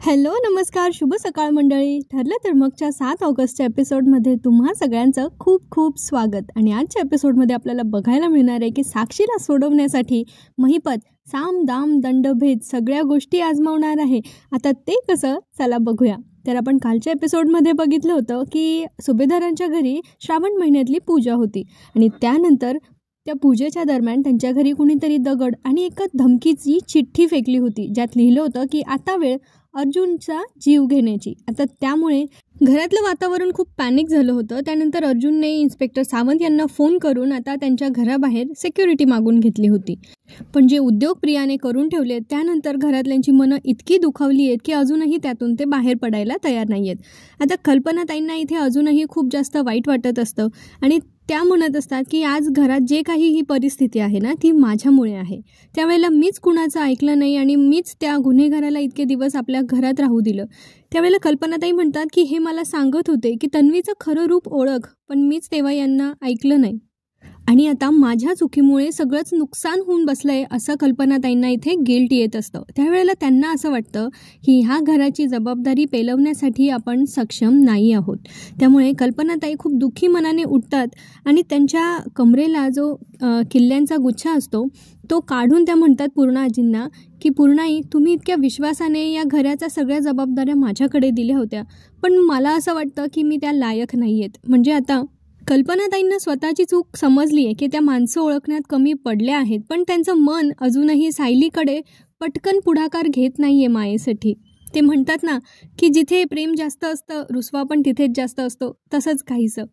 Hello, नमस्कार, शुभ सकाळ मंडळी. ठरलं तर मगच्या 7 ऑगस्टच्या एपिसोडमध्ये तुम्हा सगळ्यांचं खूप खूप स्वागत. आणि आजच्या एपिसोडमध्ये आपल्याला बघायला मिळणार आहे की साक्षीला सोडवण्यासाठी महिपत साम दाम दंडभेद सगळ्या गोष्टी आजमावणार आहे. आता ते कसं, चला बघूया. तर आपण कालच्या एपिसोडमध्ये बघितलं होतं की सुभेदारांच्या घरी श्रावण महिन्यातली पूजा होती आणि त्यानंतर त्या पूजेच्या दरम्यान त्यांच्या घरी कुणीतरी दगड आणि एका धमकीची चिठ्ठी फेकली होती, ज्यात लिहिलं होतं की आता वेळ अर्जुनचा जीव घेण्याची. आता त्यामुळे घरातलं वातावरण खूप पॅनिक झालं होतं. त्यानंतर अर्जुनने इन्स्पेक्टर सावंत यांना फोन करून आता त्यांच्या घराबाहेर सिक्युरिटी मागून घेतली होती. पण जे उद्योग प्रियाने करून ठेवले त्यानंतर घरातल्यांची मनं इतकी दुखावली आहेत की अजूनही त्यातून ते बाहेर पडायला तयार नाही आहेत. आता कल्पनाताईंना इथे अजूनही खूप जास्त वाईट वाटत असतं आणि त्या म्हणत असतात की आज घरात जे काही ही परिस्थिती आहे ना, ती माझ्यामुळे आहे. त्यावेळेला मीच कुणाचं ऐकलं नाही आणि मीच त्या गुन्हेगाराला इतके दिवस आपल्या घरात राहू दिलं. त्यावेळेला कल्पनाताई म्हणतात की हे मला सांगत होते की तन्वीचं खरं रूप ओळख, पण मीच तेव्हा यांना ऐकलं नाही आणि आता माझ्या चुकीमुळे सगळंच नुकसान होऊन बसलंय, असं कल्पनाताईंना इथे गिल्ट येत असतं. त्यावेळेला त्यांना असं वाटतं की ह्या घराची जबाबदारी पेलवण्यासाठी आपण सक्षम नाही आहोत. त्यामुळे कल्पनाताई खूप दुःखी मनाने उठतात आणि त्यांच्या कमरेला जो किल्ल्यांचा गुच्छा असतो तो काढून त्या म्हणतात पूर्णाजींना की पूर्णाई, तुम्ही इतक्या विश्वासाने या घराच्या सगळ्या जबाबदाऱ्या माझ्याकडे दिल्या होत्या, पण मला असं वाटतं की मी त्या लायक नाही आहेत. म्हणजे आता कल्पनाताईंना स्वतःची चूक समजली आहे की त्या माणसं ओळखण्यात कमी पडल्या आहेत, पण त्यांचं मन अजूनही सायलीकडे पटकन पुढाकार घेत नाही आहे मायेसाठी. ते म्हणतात ना की जिथे प्रेम जास्त असतं रुसवा पण तिथेच जास्त असतो, तसंच काहीसं.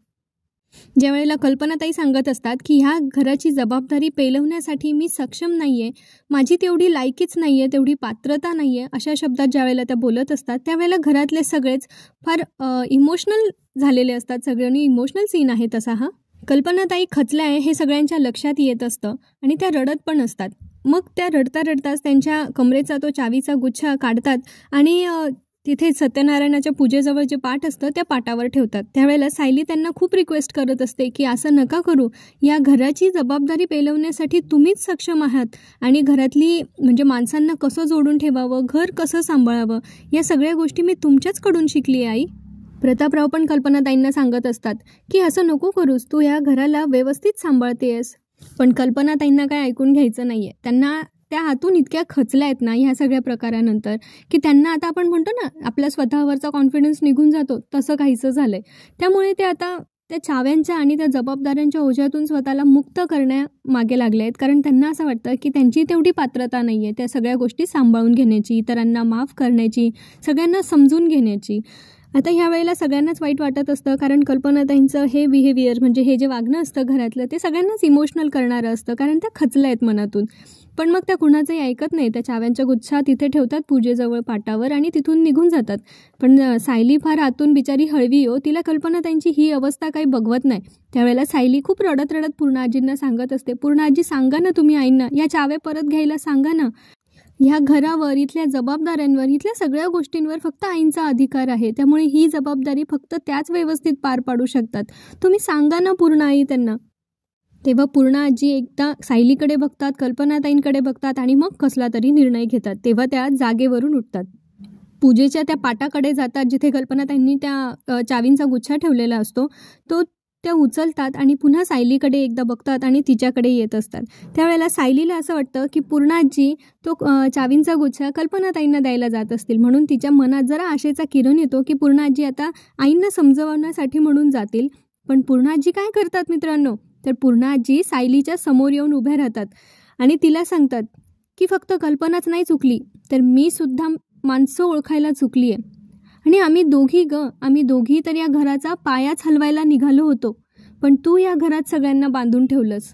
ज्या वेळेला कल्पनाताई सांगत असतात की ह्या घराची जबाबदारी पेलवण्यासाठी मी सक्षम नाही आहे, माझी तेवढी लायकीच नाही आहे, तेवढी पात्रता नाही आहे, अशा शब्दात ज्या वेळेला त्या बोलत असतात त्यावेळेला घरातले सगळेच फार इमोशनल झालेले असतात. सगळ्यांनी इमोशनल सीन आहे तसा हा. कल्पनाताई खचल्या आहे हे सगळ्यांच्या लक्षात येत असतं आणि त्या रडत पण असतात. मग त्या रडता रडताच त्यांच्या कमरेचा तो चावीचा गुच्छा काढतात आणि तिथे सत्यनारायणाच्या पूजेजवळ जे पाट असतं त्या पाटावर ठेवतात. त्यावेळेला सायली त्यांना खूप रिक्वेस्ट करत असते की असं नका करू, या घराची जबाबदारी पेलवण्यासाठी तुम्हीच सक्षम आहात आणि घरातली म्हणजे माणसांना कसं जोडून ठेवावं, घर कसं सांभाळावं, या सगळ्या गोष्टी मी तुमच्याचकडून शिकली आई. प्रतापराव पण कल्पनाताईंना सांगत असतात की असं नको करूस, तू या घराला व्यवस्थित सांभाळतेस. पण कल्पनाताईंना काय ऐकून घ्यायचं नाही आहे. त्यांना त्या हातून इतक्या खचल्या आहेत ना ह्या सगळ्या प्रकारानंतर की त्यांना आता आपण म्हणतो ना आपल्या स्वतःवरचा कॉन्फिडन्स निघून जातो, तसं काहीसं झालं आहे. त्यामुळे ते आता त्या चाव्यांच्या आणि त्या जबाबदाऱ्यांच्या ओझ्यातून स्वतःला मुक्त करण्यामागे लागले आहेत, कारण त्यांना असं वाटतं की त्यांची तेवढी पात्रता नाही आहे त्या सगळ्या गोष्टी सांभाळून घेण्याची, इतरांना माफ करण्याची, सगळ्यांना समजून घेण्याची. आता ह्या वेळेला सगळ्यांनाच वाईट वाटत असतं, कारण कल्पनाताईंचं हे बिहेवियर म्हणजे हे जे वागणं असतं घरातलं ते सगळ्यांनाच इमोशनल करणारं असतं, कारण त्या खचल्या आहेत मनातून. पण मग त्या कुणाचंही ऐकत नाही. त्या चाव्यांच्या गुच्छा तिथे ठेवतात पूजेजवळ पाटावर आणि तिथून निघून जातात. पण सायली फार आतून बिचारी हळवी हो, तिला कल्पनाताईंची ही अवस्था काही बघवत नाही. त्यावेळेला सायली खूप रडत रडत पूर्णाजींना सांगत असते, पूर्णाजी सांगा ना तुम्ही आईंना, या चाव्या परत घ्यायला सांगा ना. ह्या घरावर, इथल्या जबाबदाऱ्यांवर, इथल्या सगळ्या गोष्टींवर फक्त आईंचा अधिकार आहे, त्यामुळे ही जबाबदारी फक्त त्याच व्यवस्थित पार पाडू शकतात. तुम्ही सांगा ना पूर्ण आई त्यांना. तेव्हा पूर्ण आजी एकदा सायलीकडे बघतात, कल्पनाताईंकडे बघतात आणि मग कसला तरी निर्णय घेतात. तेव्हा त्या जागेवरून उठतात, पूजेच्या त्या पाटाकडे जातात जिथे कल्पनाताईंनी त्या चावींचा गुच्छा ठेवलेला असतो तो त्या उचलतात आणि पुन्हा सायलीकडे एकदा बघतात आणि तिच्याकडे येत असतात. त्यावेळेला सायलीला असं वाटतं की पूर्णाजी तो चावींचा गुच्छा कल्पनाताईंना द्यायला जात असतील, म्हणून तिच्या मनात जरा आशेचा किरण येतो की पूर्णाजी आता आईंना समजवण्यासाठी म्हणून जातील. पण पूर्णाजी काय करतात मित्रांनो, तर पूर्णाजी सायलीच्या समोर येऊन उभ्या राहतात आणि तिला सांगतात की फक्त कल्पनाच नाही चुकली, तर मी सुद्धा माणसं ओळखायला चुकली आहे आणि आम्ही दोघी तर या घराचा पायाच हलवायला निघालो होतो, पण तू या घरात सगळ्यांना बांधून ठेवलंस.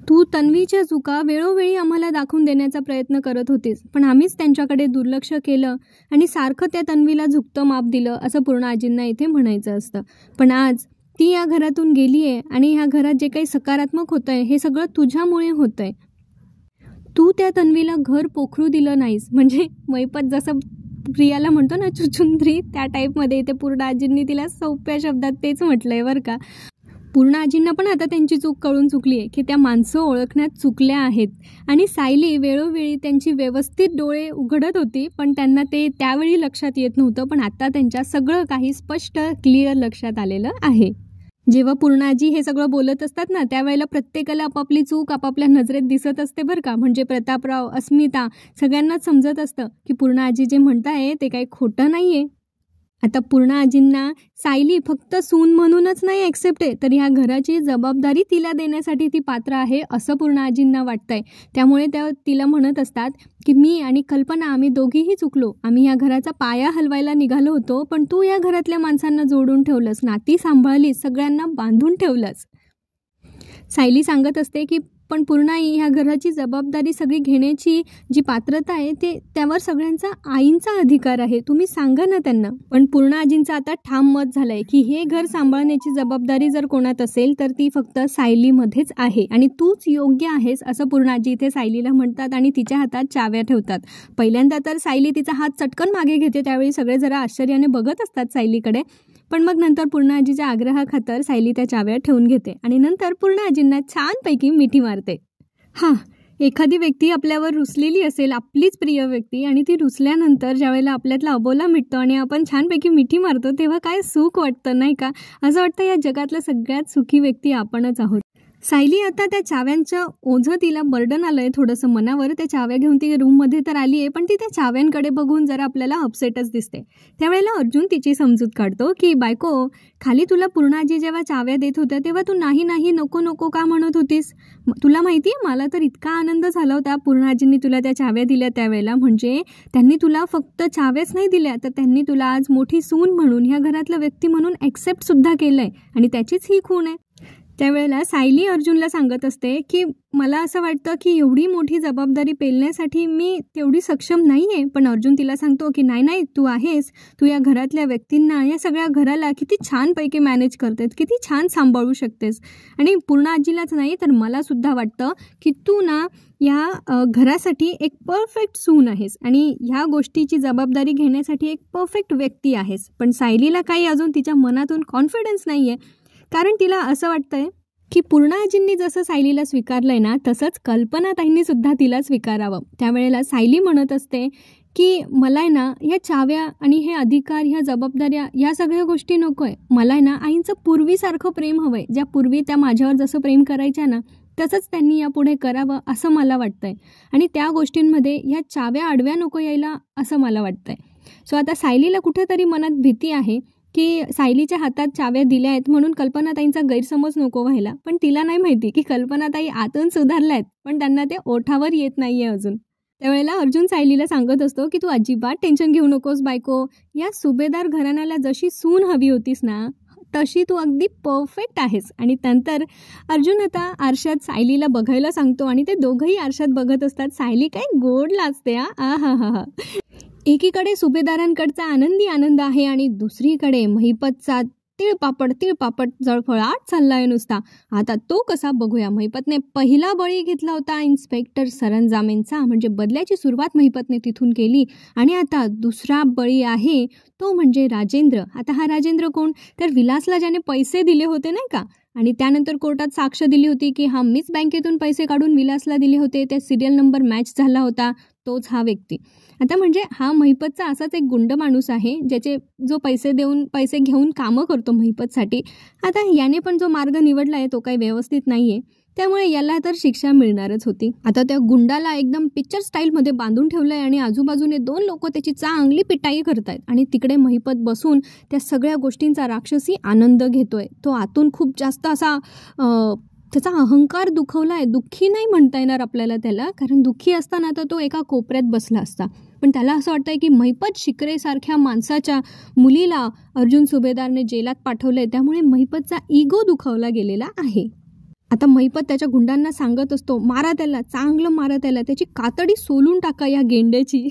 तू तन्वीच्या चुका वेळोवेळी आम्हाला दाखवून देण्याचा प्रयत्न करत होतीस, पण आम्हीच त्यांच्याकडे दुर्लक्ष केलं आणि सारखं त्या तन्वीला झुकतं माप दिलं, असं पूर्ण आजींना इथे म्हणायचं असतं. पण आज ती या घरातून गेली आहे आणि ह्या घरात जे काही सकारात्मक होतं आहे हे सगळं तुझ्यामुळे होतं आहे. तू त्या तन्वीला घर पोखरू दिलं नाहीस. म्हणजे महिपत जसं प्रियाला म्हणतो ना चुचुंद्री, त्या टाईपमध्ये इथे पूर्ण आजींनी तिला सोप्या शब्दात तेच म्हटलंय बरं का. पूर्ण आजींना पण आता त्यांची चूक कळून चुकली आहे की त्या माणसं ओळखण्यात चुकल्या आहेत. आणि सायली वेळोवेळी त्यांची व्यवस्थित डोळे उघडत होती, पण त्यांना ते त्यावेळी लक्षात येत नव्हतं. पण आता त्यांच्या सगळं काही स्पष्ट क्लिअर लक्षात आलेलं आहे. जेव्हा पूर्ण आजी हे सगळं बोलत असतात ना, त्यावेळेला प्रत्येकाला आपापली चूक आपापल्या नजरेत दिसत असते बरं का. म्हणजे प्रतापराव, अस्मिता सगळ्यांनाच समजत असतं की पूर्ण आजी जे म्हणताय ते काही खोटं नाही आहे. आता पूर्ण आजींना सायली फक्त सून म्हणूनच नाही ॲक्सेप्ट आहे, तर ह्या घराची जबाबदारी तिला देण्यासाठी ती पात्र आहे असं पूर्ण आजींना वाटतंय. त्यामुळे त्या तिला म्हणत असतात की मी आणि कल्पना आम्ही दोघीही चुकलो. आम्ही ह्या घराचा पाया हलवायला निघालो होतो, पण तू या घरातल्या माणसांना जोडून ठेवलंस, नाती सांभाळलीस, सगळ्यांना बांधून ठेवलंस. सायली सांगत असते की पण पूर्ण आई ह्या घराची जबाबदारी सगळी घेण्याची जी पात्रता आहे ते त्यावर सगळ्यांचा आईंचा अधिकार आहे, तुम्ही सांगा ना त्यांना. पण पूर्ण आजींचं आता ठाम मत झालंय की हे घर सांभाळण्याची जबाबदारी जर कोणात असेल तर ती फक्त सायलीमध्येच आहे आणि तूच योग्य आहेस असं पूर्ण आजी इथे सायलीला म्हणतात आणि तिच्या हातात चाव्या ठेवतात. पहिल्यांदा तर सायली तिचा हात चटकन मागे घेते, त्यावेळी सगळे जरा आश्चर्याने बघत असतात सायलीकडे. पण मग नंतर पूर्ण आजीच्या आग्रहाखातर सायली त्या चाव्या ठेवून घेते आणि नंतर पूर्ण आजींना छानपैकी मिठी मारते. एखादी व्यक्ती आपल्यावर रुसलेली असेल, आपलीच प्रिय व्यक्ती, आणि ती रुसल्यानंतर ज्यावेळेला आपल्यातला अबोला मिटतो आणि आपण छानपैकी मिठी मारतो तेव्हा काय सुख वाटतं नाही का. असं वाटतं या जगातलं सगळ्यात सुखी व्यक्ती आपणच आहोत. सायली आता त्या चाव्यांचं ओझं तिला बर्डन आलंय थोडंसं मनावर. त्या चाव्या घेऊन ती रूममध्ये तर आली आहे, पण ती त्या चाव्यांकडे बघून जरा आपल्याला अपसेटच दिसते. त्यावेळेला अर्जुन तिची समजूत काढतो की बायको, खाली तुला पूर्ण आजी जेव्हा चाव्या देत होत्या तेव्हा तू नाही नाही नको नको का म्हणत होतीस. तुला माहिती आहे मला तर इतका आनंद झाला होता पूर्ण आजींनी तुला त्या चाव्या दिल्या त्यावेळेला. म्हणजे त्यांनी तुला फक्त चाव्याच नाही दिल्या, तर त्यांनी तुला आज मोठी सून म्हणून, ह्या घरातलं व्यक्ती म्हणून ॲक्सेप्ट सुद्धा केलंय आणि त्याचीच ही खूण आहे. त्यावेळेला सायली अर्जुनला सांगत असते की मला असं वाटतं की एवढी मोठी जबाबदारी पेलण्यासाठी मी तेवढी सक्षम नाही आहे. पण अर्जुन तिला सांगतो की नाही नाही, तू आहेस. तू या घरातल्या व्यक्तींना, या सगळ्या घराला किती छानपैकी मॅनेज करतेस, किती छान सांभाळू शकतेस. आणि पूर्ण आजीलाच नाही तर मला सुद्धा वाटतं की तू ना या घरासाठी एक परफेक्ट सून आहेस आणि ह्या गोष्टीची जबाबदारी घेण्यासाठी एक परफेक्ट व्यक्ती आहेस. पण सायलीला काही अजून तिच्या मनातून कॉन्फिडन्स नाही आहे, कारण तिला असं वाटतंय की पूर्ण आजींनी जसं सायलीला स्वीकारलंय ना, तसंच कल्पनाताईंनी सुद्धा तिला स्वीकारावं. त्यावेळेला सायली म्हणत असते की मला आहे ना ह्या चाव्या आणि हे अधिकार, ह्या जबाबदाऱ्या, या सगळ्या गोष्टी नको आहे. मला आहे ना आईंचं पूर्वीसारखं प्रेम हवं आहे. ज्या पूर्वी त्या माझ्यावर जसं प्रेम करायच्या ना, तसंच त्यांनी यापुढे करावं असं मला वाटतंय. आणि त्या गोष्टींमध्ये ह्या चाव्या आडव्या नको यायला असं मला वाटतंय. सो आता सायलीला कुठेतरी मनात भीती आहे की सायलीच्या हातात चाव्या दिल्या आहेत म्हणून कल्पनाताईंचा गैरसमज नको व्हायला. पण तिला नाही माहिती की कल्पनाताई आतून सुधारल्या आहेत, पण त्यांना ते ओठावर येत नाही आहे अजून. त्यावेळेला अर्जुन सायलीला सांगत असतो की तू अजिबात टेन्शन घेऊ नकोस बायको. या सुभेदार घराण्याला जशी सून हवी होतीस ना, तशी तू अगदी परफेक्ट आहेस. आणि नंतर अर्जुन आता आरशात सायलीला बघायला सांगतो आणि ते दोघंही आरशात बघत असतात. सायली काय गोड लाजते. हा. एकीकडे सुभेदारांकडचा आनंदी आनंद आहे आणि दुसरीकडे महिपतचा तिळपापड जळफळाट चाललाय नुसता. आता तो कसा बघूया. महिपतने पहिला बळी घेतला होता इन्स्पेक्टर सरंजामेंचा, म्हणजे बदल्याची सुरुवात महिपतने तिथून केली. आणि आता दुसरा बळी आहे तो म्हणजे राजेंद्र. आता हा राजेंद्र कोण, तर विलासला ज्याने पैसे दिले होते नाही का, आणि त्यानंतर कोर्टात साक्ष दिली होती की मीच बँकेतून पैसे काढून विलासला दिले होते, त्या सिरियल नंबर मॅच झाला होता, तोच हा व्यक्ती. आता म्हणजे हा महिपतचा असाच एक गुंड माणूस आहे जो पैसे घेऊन कामं करतो महिपतसाठी. आता याने पण जो मार्ग निवडला आहे तो काही व्यवस्थित नाही आहे, त्यामुळे याला तर शिक्षा मिळणारच होती. आता त्या गुंडाला एकदम पिक्चर स्टाईलमध्ये बांधून ठेवलं आहे आणि आजूबाजूने 2 लोक त्याची चांगली पिटाई करतायत आणि तिकडे महिपत बसून त्या सगळ्या गोष्टींचा राक्षसी आनंद घेतोय. तो आतून खूप जास्त असा त्याचा अहंकार दुखवला आहे. दुःखी नाही म्हणता येणार आपल्याला त्याला, कारण दुःखी असताना तर तो एका कोपऱ्यात बसला असता. पण त्याला असं वाटतंय की महिपत शिकरेसारख्या माणसाच्या मुलीला अर्जुन सुभेदारने जेलात पाठवलंय, त्यामुळे महिपतचा इगो दुखावला गेलेला आहे. आता महिपत त्याच्या गुंडांना सांगत असतो, मारा त्याला, चांगलं मारा त्याला, त्याची कातडी सोलून टाका या गेंड्याची.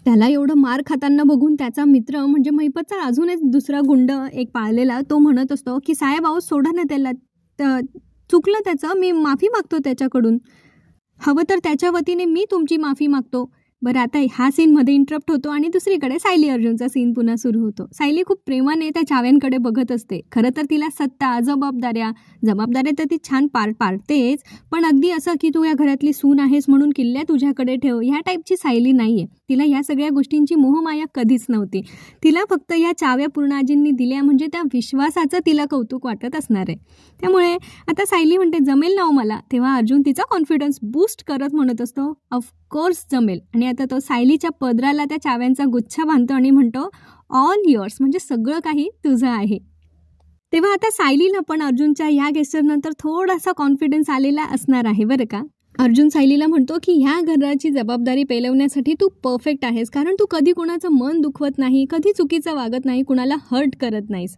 त्याला एवढं मार खाताना बघून त्याचा मित्र म्हणजे महिपतचा अजून एक दुसरा गुंड एक पाळलेला, तो म्हणत असतो की साहेब आहो सोडा ना त्याला, चुकलं त्याचं, मी माफी मागतो त्याच्याकडून, हवं तर त्याच्या वतीने मी तुमची माफी मागतो. बरं, आता हा सीन मध्ये इंटरप्ट होतो आणि दुसरीकडे सायली अर्जुनचा सीन पुन्हा सुरू होतो. सायली खूप प्रेमाने त्या चाव्यांकडे बघत असते. खरं तर तिला सत्ता, जबाबदाऱ्या तर ती छान पाळतेच, पण अगदी असं की तू या घरातली सून आहेस म्हणून किल्ल्या तुझ्याकडे ठेव ह्या टाईपची सायली नाहीये. तिला या सगळ्या गोष्टींची मोहमाया कधीच नव्हती. तिला फक्त या चाव्या पूर्णाजींनी दिल्या म्हणजे त्या विश्वासाचं तिला कौतुक वाटत असणार आहे. त्यामुळे आता सायली म्हणते जमेल ना मला. तेव्हा अर्जुन तिचा कॉन्फिडन्स बूस्ट करत म्हणत असतो ऑफकोर्स जमेल. आणि आता तो सायलीच्या पदराला त्या चाव्यांचा गुच्छा बांधतो आणि म्हणतो ऑल युअर्स, म्हणजे सगळं काही तुझं आहे. तेव्हा आता सायलीला पण अर्जुनच्या ह्या गेस्चरनंतर थोडासा कॉन्फिडन्स आलेला असणार आहे बरं का. अर्जुन सायलीला म्हणतो की ह्या घराची जबाबदारी पेलवण्यासाठी तू परफेक्ट आहेस, कारण तू कधी कुणाचं मन दुखवत नाही, कधी चुकीचं वागत नाही, कुणाला हर्ट करत नाहीस.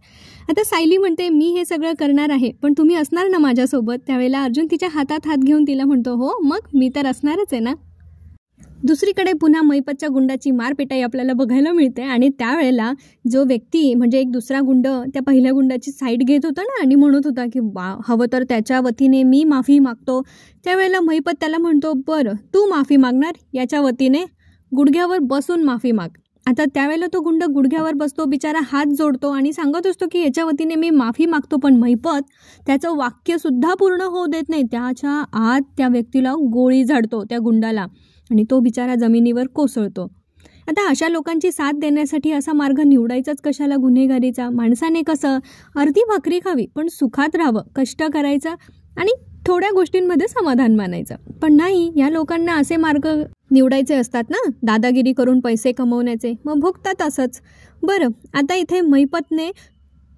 आता सायली म्हणते मी हे सगळं करणार आहे, पण तुम्ही असणार ना माझ्यासोबत. त्यावेळेला अर्जुन तिच्या हातात हात घेऊन तिला म्हणतो हो मग मी तर असणारच आहे ना. दुसरीकडे पुन्हा महिपतच्या गुंडाची मारपिटाई आपल्याला बघायला मिळते आणि त्यावेळेला जो व्यक्ती म्हणजे एक दुसरा गुंड त्या पहिल्या गुंडाची साईड घेत होता ना आणि म्हणत होता की हवं तर त्याच्या वतीने मी माफी मागतो, त्यावेळेला महिपत त्याला म्हणतो बरं तू माफी मागणार, याच्या वतीने गुडघ्यावर बसून माफी माग. आता त्यावेळेला तो गुंड गुडघ्यावर बसतो, बिचारा हात जोडतो आणि सांगत असतो की याच्या वतीने मी माफी मागतो, पण महिपत त्याचं वाक्यसुद्धा पूर्ण होऊ देत नाही. त्याच्या आत त्या व्यक्तीला गोळी झाडतो त्या गुंडाला आणि तो बिचारा जमिनीवर कोसळतो. आता अशा लोकांची साथ देण्यासाठी असा मार्ग निवडायचाच कशाला गुन्हेगारीचा. माणसाने कसं अर्धी भाकरी खावी पण सुखात राहावं, कष्ट करायचं आणि थोड्या गोष्टींमध्ये समाधान मानायचं. पण नाही, या लोकांना असे मार्ग निवडायचे असतात ना, दादागिरी करून पैसे कमवण्याचे, मग भोगतात असंच. बरं, आता इथे महिपतने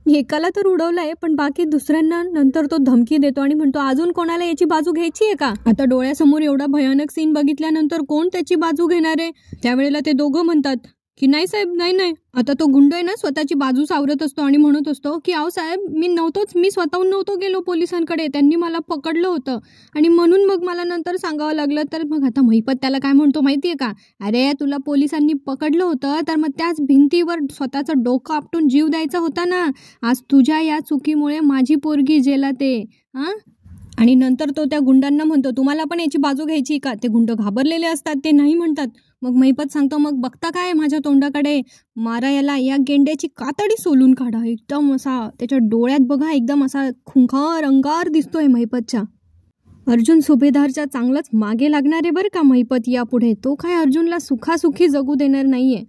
एकाला तर उडवलंय, पण बाकी दुसऱ्यांना नंतर तो धमकी देतो आणि म्हणतो अजून कोणाला याची बाजू घ्यायची आहे का. आता डोळ्यासमोर एवढा भयानक सीन बघितल्यानंतर कोण त्याची बाजू घेणार आहे. त्यावेळेला ते दोघं म्हणतात की नाही साहेब नाही. आता तो गुंड आहे ना स्वतःची बाजू सावरत असतो आणि म्हणत असतो की अहो साहेब मी स्वतःहून नव्हतो गेलो पोलिसांकडे, त्यांनी मला पकडलं होतं आणि म्हणून मग मला नंतर सांगावं लागलं. तर मग आता महिपत त्याला काय म्हणतो माहितीये का, अरे तुला पोलिसांनी पकडलं होतं तर मग त्याच भिंतीवर स्वतःचं डोकं आपटून जीव द्यायचा होता ना. आज तुझ्या या चुकीमुळे माझी पोरगी जेलात आहे हां. आणि नंतर तो त्या गुंडांना म्हणतो तुम्हाला पण याची बाजू घ्यायची का. ते गुंड घाबरलेले असतात, ते नाही म्हणतात. मग महिपत सांगतो मग बघता काय माझ्या तोंडाकडे, मारा याला, या गेंड्याची कातडी सोलून काढा. एकदम असा त्याच्या डोळ्यात बघा एकदम असा खुंखार अंगार दिसतोय महिपतच्या. अर्जुन सुभेदारच्या चांगलंच मागे लागणार आहे बरं का महिपत यापुढे. तो काय अर्जुनला सुखासुखी जगू देणार नाहीये.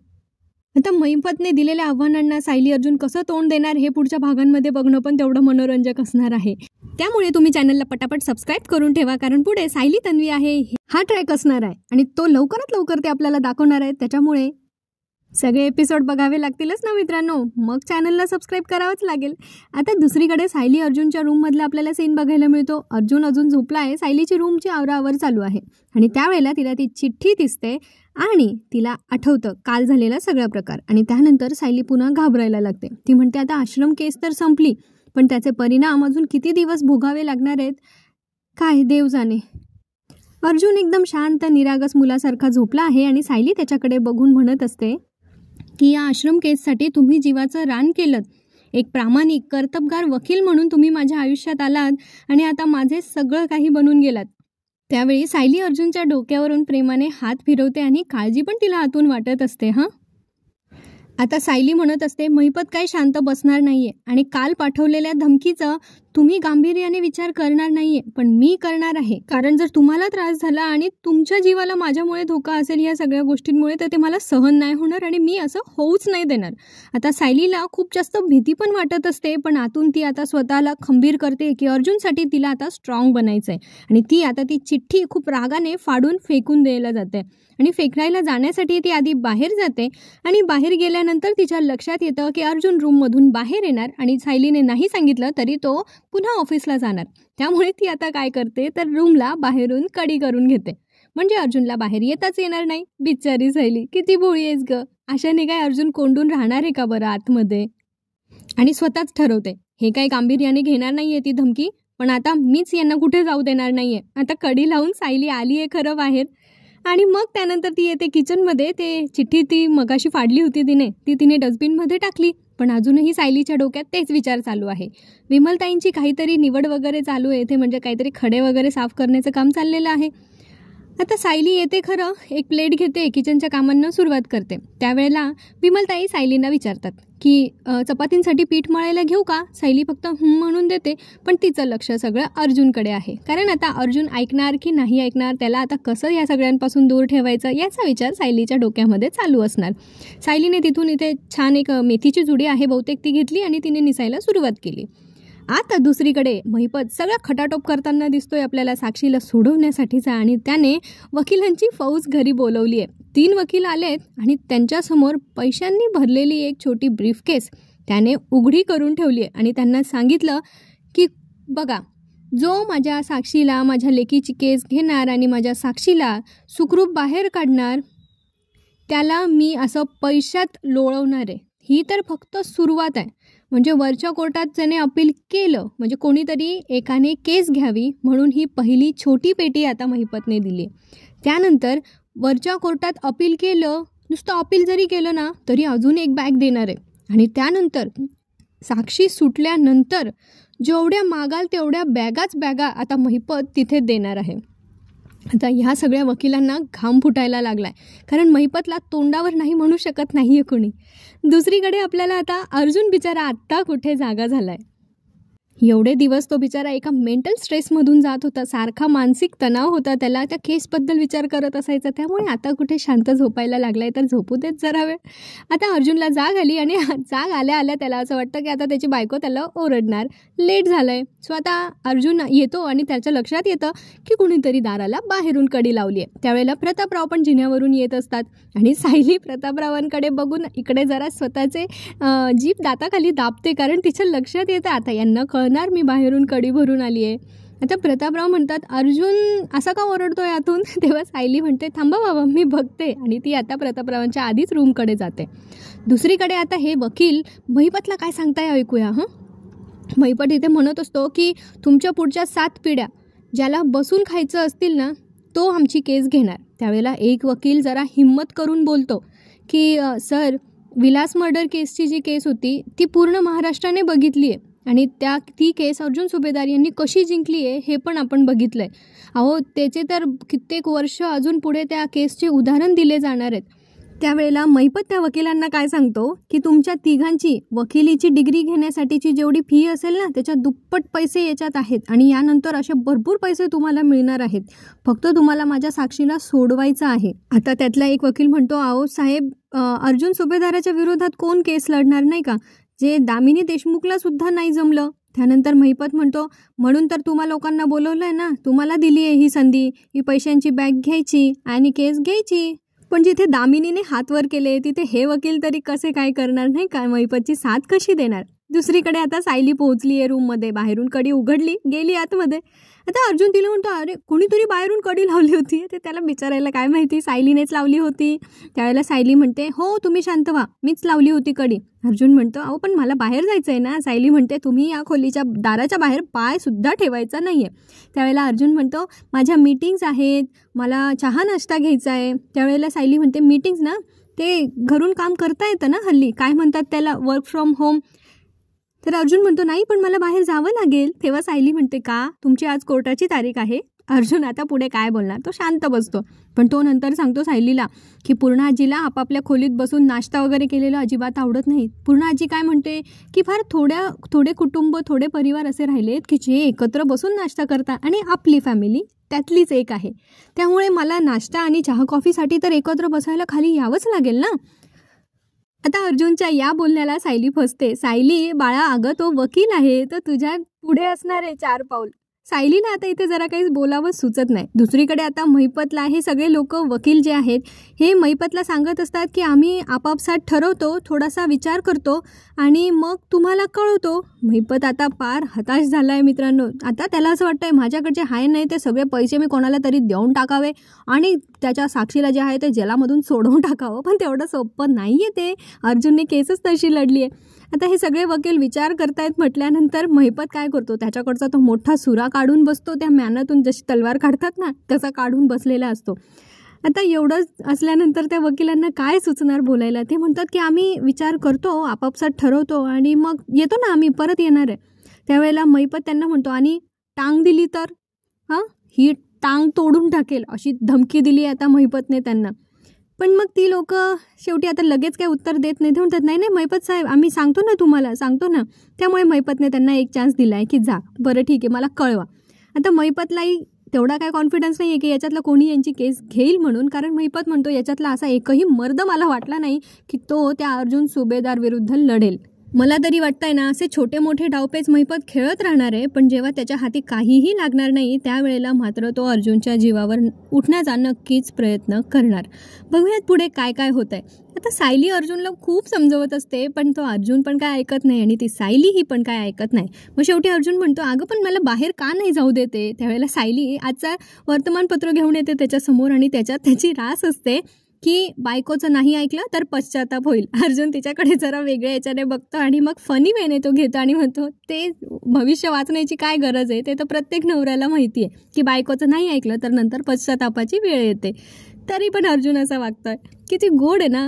आता महिपतने दिलेल्या आव्हानांना सायली अर्जुन कसं तोंड देणार हे पुढच्या भागांमध्ये बघणं पण तेवढं मनोरंजक असणार आहे. त्यामुळे तुम्ही चॅनलला पटापट सबस्क्राईब करून ठेवा, कारण पुढे सायली तन्वी आहे हा ट्रॅक असणार आहे आणि तो लवकरात लवकर ते आपल्याला दाखवणार आहे. त्याच्यामुळे सगळे एपिसोड बघावे लागतीलच ना मित्रांनो, मग चॅनलला सबस्क्राईब करावंच लागेल. आता दुसरीकडे सायली अर्जुनच्या रूममधला आपल्याला सीन बघायला मिळतो. अर्जुन अजून झोपला आहे, सायलीची रूमची आवराआवर चालू आहे आणि त्यावेळेला तिला ती चिठ्ठी दिसते आणि तिला आठवतं काल झालेला सगळा प्रकार. आणि त्यानंतर सायली पुन्हा घाबरायला लागते. ती म्हणते आता आश्रम केस तर संपली, पण त्याचे परिणाम अजून किती दिवस भोगावे लागणार आहेत काय देव जाणे. अर्जुन एकदम शांत निरागस मुलासारखा झोपला आहे आणि सायली त्याच्याकडे बघून म्हणत असते की या आश्रम केससाठी तुम्ही जीवाचं रान केलं, एक प्रामाणिक कर्तबगार वकील म्हणून तुम्ही माझ्या आयुष्यात आलात आणि आता माझे सगळं काही बनून गेलात. त्यावेळी सायली अर्जुनच्या डोक्यावरून प्रेमाने हात फिरवते आणि काळजी पण तिला आतून वाटत असते. आता सायली म्हणत असते महिपत काही शांत बसणार नाहीये आणि काल पाठवलेल्या धमकीचं तुम्ही गांभीर्याने विचार करणार नाहीये, पण मी करणार आहे. कारण जर तुम्हाला त्रास झाला आणि तुमच्या जीवाला माझ्यामुळे धोका असेल या सगळ्या गोष्टींमुळे, तर ते मला सहन नाही होणार आणि मी असं होऊच नाही देणार. आता सायलीला खूप जास्त भीती पण वाटत असते, पण आतून ती आता स्वतःला खंबीर करते की अर्जुनसाठी तिला आता स्ट्रॉंग बनायचंय. आणि ती आता ती चिठ्ठी खूप रागाने फाडून फेकून द्यायला जाते आणि फेकायला जाण्यासाठी ती आधी बाहेर जाते आणि बाहेर गेल्यानंतर तिच्या लक्षात येतं की अर्जुन रूममधून बाहेर येणार आणि सायलीने नाही सांगितलं तरी तो पुन्हा ऑफिसला जाणार. त्यामुळे ती आता काय करते तर रूमला बाहेरून कडी करून घेते, म्हणजे अर्जुनला बाहेर येताच येणार नाही. बिचारी सायली किती भोळी आहेस ग. अशाने काय अर्जुन कोंडून राहणार आहे का बरं आतमध्ये. आणि स्वतःच ठरवते हे काय गांभीर्याने घेणार नाहीये ती धमकी, पण आता मीच यांना कुठे जाऊ देणार नाहीये. आता कडी लावून सायली आली आहे खरं बाहेर आणि मग त्यानंतर ती येते किचनमध्ये. ते चिठ्ठी ती मगाशी फाडली होती तिने डस्टबिनमध्ये टाकली, पण अजूनही सायलीच्या डोक्यात तेच विचार चालू आहे. विमलताईंची काहीतरी निवड वगैरे चालू आहे इथे, म्हणजे काहीतरी खडे वगैरे साफ करण्याचं काम चाललेलं आहे. आता सायली येते खरं, एक प्लेट घेते, किचनच्या कामांना सुरुवात करते. त्यावेळेला विमलताई सायलींना विचारतात की चपातींसाठी पीठ मळायला घेऊ का? सायली फक्त म्हणून देते, पण तिचं लक्ष सगळं अर्जुनकडे आहे. कारण आता अर्जुन ऐकणार की नाही ऐकणार, त्याला आता कसं या सगळ्यांपासून दूर ठेवायचं याचा विचार सायलीच्या डोक्यामध्ये चालू असणार. सायलीने तिथून इथे छान एक मेथीची जुडी आहे बहुतेक ती घेतली आणि तिने निसायला सुरुवात केली. आता दुसरीकडे महिपत सगळा खटाटोप करताना दिसतोय आपल्याला साक्षीला सोडवण्यासाठीचा, आणि त्याने वकिलांची फौज घरी बोलवली आहे. 3 वकील आलेत आणि त्यांच्यासमोर पैशांनी भरलेली एक छोटी ब्रीफकेस त्याने उघडी करून ठेवली आहे आणि त्यांना सांगितलं की बघा, जो माझ्या साक्षीला, माझ्या लेकीची केस घेणार आणि माझ्या साक्षीला सुखरूप बाहेर काढणार, त्याला मी असं पैशात लोळवणार आहे. ही तर फक्त सुरुवात आहे. म्हणजे वरच्या कोर्टात ज्याने अपील केलं, म्हणजे कोणीतरी एकाने केस घ्यावी म्हणून ही पहिली छोटी पेटी आता महिपतने दिली. त्यानंतर वरच्या कोर्टात अपील केलं, नुसतं अपील जरी केलं ना तरी अजून एक बॅग देणार आहे. आणि त्यानंतर साक्षी सुटल्यानंतर जेवढ्या मागाल तेवढ्या बॅगा आता महिपत तिथे देणार आहे. आता ह्या सगळ्या वकिलांना घाम फुटायला लागला आहे, कारण महिपतला तोंडावर नाही म्हणू शकत नाही आहे कोणी. दुसरीकडे आपल्याला आता अर्जुन बिचारा आत्ता कुठे जागा झाला आहे. एवढे दिवस तो बिचारा एका मेंटल स्ट्रेसमधून जात होता, सारखा मानसिक तणाव होता त्याला, त्या केसबद्दल विचार करत असायचा. त्यामुळे आता कुठे शांत झोपायला लागलाय, तर झोपू देत जरा वेळ. आता अर्जुनला जाग आली आणि जाग आल्या आल्या त्याला असं वाटतं की आता त्याची बायको त्याला ओरडणार, लेट झालंय. सो आता अर्जुन येतो आणि त्याच्या लक्षात येतं की कुणीतरी दाराला बाहेरून कडी लावली आहे. त्यावेळेला प्रतापराव पण जिन्यावरून येत असतात आणि सायली प्रतापरावांकडे बघून इकडे जरा स्वतःचे जीभ दाताखाली दाबते, कारण तिच्या लक्षात येतं आता यांना कळणार मी बाहेरून कडी भरून आली आहे. आता प्रतापराव म्हणतात, अर्जुन असा का ओरडतोय आतून? तेव्हा सायली म्हणते, थांबा बाबा मी बघते, आणि ती आता प्रतापरावांच्या आधीच रूमकडे जाते. दुसरीकडे आता हे वकील महिपतला काय सांगताय ऐकूया. महिपत इथे म्हणत असतो की तुमच्या पुढच्या 7 पिढ्या ज्याला बसून खायचं असतील ना तो आमची केस घेणार. त्यावेळेला एक वकील जरा हिम्मत करून बोलतो की सर, विलास मर्डर केसची जी केस होती ती पूर्ण महाराष्ट्राने बघितली आहे आणि ती केस अर्जुन सुभेदार यांनी कशी जिंकली आहे हे पण आपण बघितलं आहे. अहो, त्याचे तर कित्येक वर्ष अजून पुढे त्या केसचे उदाहरण दिले जाणार आहेत. त्यावेळेला महिपत त्या वकिलांना काय सांगतो की तुमच्या तिघांची वकिलीची डिग्री घेण्यासाठीची जेवढी फी असेल ना त्याच्या दुप्पट पैसे याच्यात आहेत आणि यानंतर असे भरपूर पैसे तुम्हाला मिळणार आहेत. फक्त तुम्हाला माझ्या साक्षीला सोडवायचं आहे. आता त्यातला एक वकील म्हणतो, अहो साहेब, अर्जुन सुभेदाराच्या विरोधात कोण केस लढणार नाही का, जे दामिनी देशमुखला सुद्धा नाही जमलं. त्यानंतर महिपत म्हणतो, म्हणून तर तुम्हा लोकांना बोलवलं आहे ना, तुम्हाला दिली आहे ही संधी, ही पैशांची बॅग घ्यायची आणि केस घ्यायची. पण जिथे दामिनीने हात वर केले तिथे हे वकील तरी कसे काय करणार नाही का, महिपतची साथ कशी देणार. दुसरीकडे आता सायली पोहोचली आहे रूममध्ये, बाहेरून कडी उघडली, गेली आतमध्ये. आता अर्जुन तिला म्हणतो, अरे कोणीतरी बाहेरून कडी लावली होती. ते त्याला विचारायला काय माहिती, सायलीनेच लावली होती. त्यावेळेला सायली म्हणते, हो तुम्ही शांत व्हा, मीच लावली होती कडी. अर्जुन म्हणतो, अहो पण मला बाहेर जायचं आहे ना. सायली म्हणते, तुम्ही या खोलीच्या दाराच्या बाहेर पाय सुद्धा ठेवायचा नाही आहे. त्यावेळेला अर्जुन म्हणतो, माझ्या मीटिंग्स आहेत, मला चहा नाश्ता घ्यायचा आहे. त्यावेळेला सायली म्हणते, मीटिंग्स ना, ते घरून काम करता येतं ना हल्ली, काय म्हणतात त्याला, वर्क फ्रॉम होम. तर अर्जुन म्हणतो, नाही पण मला बाहेर जावं लागेल. तेव्हा सायली म्हणते, का, तुमची आज कोर्टाची तारीख आहे. अर्जुन आता पुढे काय बोलणार, तो शांत बसतो. पण तो नंतर सांगतो सायलीला की पूर्ण आजीला आपापल्या खोलीत बसून नाश्ता वगैरे केलेलं अजिबात आवडत नाही. पूर्ण आजी काय म्हणते की फार थोडे कुटुंब, थोडे परिवार असे राहिलेत की जे एकत्र बसून नाश्ता करतात आणि आपली फॅमिली त्यातलीच एक आहे. त्यामुळे मला नाश्ता आणि चहा कॉफीसाठी तर एकत्र बसायला खाली यावंच लागेल ना. आता अर्जुनच्या या बोलण्याला सायली फसते. सायली बाळा, अगं तो वकील आहे, तर तुझ्या पुढे असणार आहे 4 पाऊल. सायलीला आता इथे जरा काही बोलावं सुचत नाही. दुसरीकडे आता महिपतला हे सगळे लोक वकील जे आहेत हे महिपतला सांगत असतात की आम्ही आपापसात ठरवतो, थोडासा विचार करतो आणि मग तुम्हाला कळवतो. महिपत आता पार हताश झाला आहे मित्रांनो. आता त्याला असं वाटतंय माझ्याकडचे आहे नाही ते सगळे पैसे मी कोणाला तरी देऊन टाकावे आणि त्याच्या साक्षीला जे आहे ते जेलामधून सोडवून टाकावं. पण तेवढं सोपं नाही आहे ते. अर्जुनने केसच तशी लढली आहे. आता हे सगळे वकील विचार करतायत म्हटल्यानंतर महिपत काय करतो, त्याच्याकडचा तो मोठा सुरा काढून बसतो. त्या म्यानातून जशी तलवार काढतात ना तसा काढून बसलेला असतो. आता एवढं असल्यानंतर त्या वकिलांना काय सुचणार बोलायला. ते म्हणतात की आम्ही विचार करतो, आपापसात ठरवतो आणि मग येतो ना, आम्ही परत येणार आहे. त्यावेळेला महिपत त्यांना म्हणतो, आणि टांग दिली तर, ही टांग तोडून टाकेल अशी धमकी दिली आता महिपतने त्यांना. पण मग ती लोक शेवटी आता लगेच काही उत्तर देत नाही. ते म्हणतात नाही नाही महिपत साहेब, आम्ही सांगतो ना तुम्हाला, सांगतो ना. त्यामुळे महिपतने त्यांना एक चान्स दिला आहे की जा बरं ठीक आहे मला कळवा. आता महिपतलाही तेवढा काय कॉन्फिडन्स नाही आहे की याच्यातलं कोणी यांची केस घेईल म्हणून, कारण महिपत म्हणतो याच्यातला असा एकही मर्द मला वाटला नाही की तो त्या अर्जुन सुभेदार विरुद्ध लढेल. मला तरी वाटतंय ना असे छोटे मोठे डावपेच महिपत खेळत राहणार आहे, पण जेव्हा त्याच्या हाती काहीही लागणार नाही त्यावेळेला मात्र तो अर्जुनच्या जीवावर उठण्याचा नक्कीच प्रयत्न करणार. बघूयात पुढे काय काय होत आहे. आता सायली अर्जुनला खूप समजवत असते, पण तो अर्जुन पण काय ऐकत नाही आणि ती सायली ही पण काय ऐकत नाही. मग शेवटी अर्जुन म्हणतो अगं पण मला बाहेर का नाही जाऊ देते. त्यावेळेला सायली आजचा वर्तमानपत्र घेऊन येते त्याच्यासमोर आणि त्याच्यात त्याची रास असते की बायकोचं नाही ऐकलं तर पश्चाताप होईल. अर्जुन तिच्याकडे जरा वेगळ्या याच्याने बघतो आणि मग फनी वेने तो घेतो आणि म्हणतो ते भविष्य वाचण्याची काय गरज आहे, ते तर प्रत्येक नवऱ्याला माहिती आहे की बायकोचं नाही ऐकलं तर नंतर पश्चातापाची वेळ येते. तरी पण अर्जुन असं वागतोय. किती गोड आहे ना.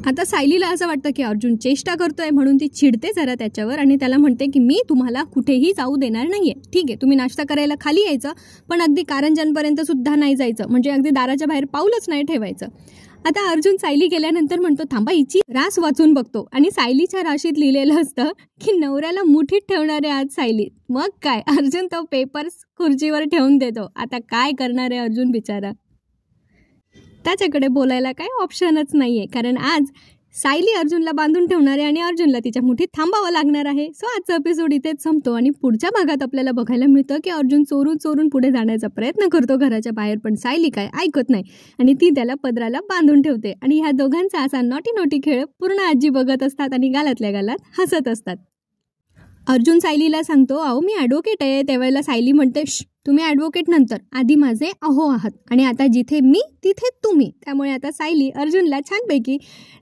आता सायलीला असं वाटतं की अर्जुन चेष्टा करतोय म्हणून ती चिडते जरा त्याच्यावर आणि त्याला म्हणते की मी तुम्हाला कुठेही जाऊ देणार नाहीये. ठीक आहे तुम्ही नाश्ता करायला खाली यायचं, पण अगदी कारंजांपर्यंत सुद्धा नाही जायचं, म्हणजे अगदी दाराच्या बाहेर पाऊलच नाही ठेवायचं. आता अर्जुन सायली गेल्यानंतर म्हणतो थांबा हिची रास वाचून बघतो आणि सायलीच्या राशीत लिहिलेलं असतं की नवऱ्याला मुठीत ठेवणारे आज सायली. मग काय अर्जुन तो पेपर्स खुर्चीवर ठेवून देतो. आता काय करणार आहे अर्जुन बिचारा, त्याच्याकडे बोलायला काही ऑप्शनच नाही आहे, कारण आज सायली अर्जुनला बांधून ठेवणार आहे आणि अर्जुनला तिच्या मुठीत थांबावं लागणार आहे. सो आजचा एपिसोड इथेच संपतो आणि पुढच्या भागात आपल्याला बघायला मिळतं की अर्जुन चोरून चोरून पुढे जाण्याचा प्रयत्न करतो घराच्या बाहेर, पण सायली काय ऐकत नाही आणि ती त्याला पदराला बांधून ठेवते. आणि ह्या दोघांचा असा नॉटी नॉटी खेळ पूर्ण आजी बघत असतात आणि गालातल्या गालात हसत असतात. अर्जुन सायलीला सांगतो अहो मी ॲडव्होकेट आहे. त्यावेळेला सायली म्हणते तुम्ही ॲडव्होकेट नंतर, आधी माझे अहो आहात आणि आता जिथे मी तिथे तुम्ही. त्यामुळे आता सायली अर्जुनला छानपैकी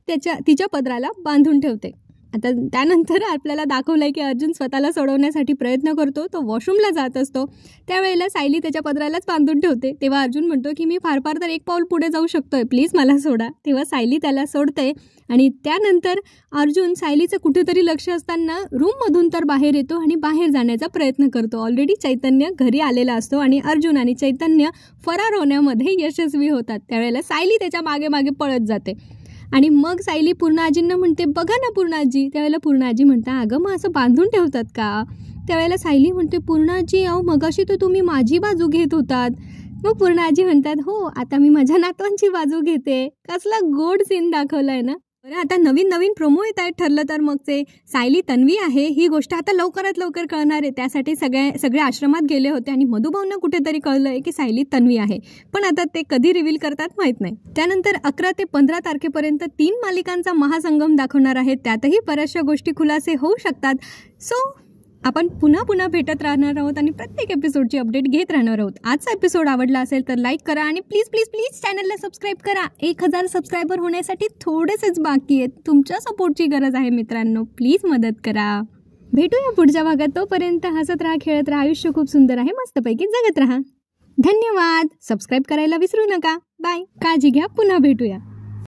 तिच्या पदराला बांधून ठेवते. आता त्यानंतर आपल्याला दाखवलं आहे की अर्जुन स्वतःला सोडवण्यासाठी प्रयत्न करतो. तो वॉशरूमला जात असतो त्यावेळेला सायली त्याच्या पदरालाच बांधून ठेवते. तेव्हा अर्जुन म्हणतो की मी फार फार तर एक पाऊल पुढे जाऊ शकतोय, प्लीज मला सोडा. तेव्हा सायली त्याला सोडते आणि त्यानंतर अर्जुन सायलीचं कुठेतरी लक्ष असताना रूममधून तर बाहेर येतो आणि बाहेर जाण्याचा प्रयत्न करतो. ऑलरेडी चैतन्य घरी आलेला असतो आणि अर्जुन आणि चैतन्य फरार होण्यामध्ये यशस्वी होतात. त्यावेळेला सायली त्याच्या मागे मागे पळत जाते आणि मग सायली पूर्णाजींना म्हणते बघा ना पूर्णाजी. त्यावेळेला पूर्णाजी म्हणता अगं मग असं बांधून ठेवतात का. त्यावेळेला सायली म्हणते पूर्णाजी अहो मगाशी तर तुम्ही माझी बाजू घेत होतात. मग पूर्णाजी म्हणतात हो आता मी माझ्या नातवांची बाजू घेते. कसला गोड सीन दाखवलाय ना. बरं आता नवीन नवीन प्रोमो येत आहेत. ठरलं तर मग ते सायली तन्वी आहे ही गोष्ट आता लवकरात लवकर कळणार आहे. त्यासाठी सगळे आश्रमात गेले होते आणि मधुभाऊंना कुठेतरी कळलं आहे की सायली तन्वी आहे, पण आता ते कधी रिव्हील करतात माहीत नाही. त्यानंतर 11 ते 15 तारखेपर्यंत 3 मालिकांचा महासंगम दाखवणार आहे. त्यातही बऱ्याचशा गोष्टी खुलासे होऊ शकतात. सो आपण पुन्हा भेटत राहणार आहोत आणि प्रत्येक एपिसोडची अपडेट घेत राहणार आहोत. आजचा एपिसोड आवडला असेल तर लाईक करा आणि प्लीज प्लीज प्लीज चॅनलला सबस्क्राईब करा. 1000 सबस्क्रायबर होण्यासाठी थोडेसेच बाकी आहेत. तुमच्या सपोर्टची गरज आहे मित्रांनो, प्लीज मदत करा. भेटूया पुढच्या भागात. तोपर्यंत हसत राहा, खेळत राहा. आयुष्य खूप सुंदर आहे, मस्तपैकी जगत राहा. धन्यवाद. सबस्क्राईब करायला विसरू नका. बाय. काळजी घ्या. पुन्हा भेटूया.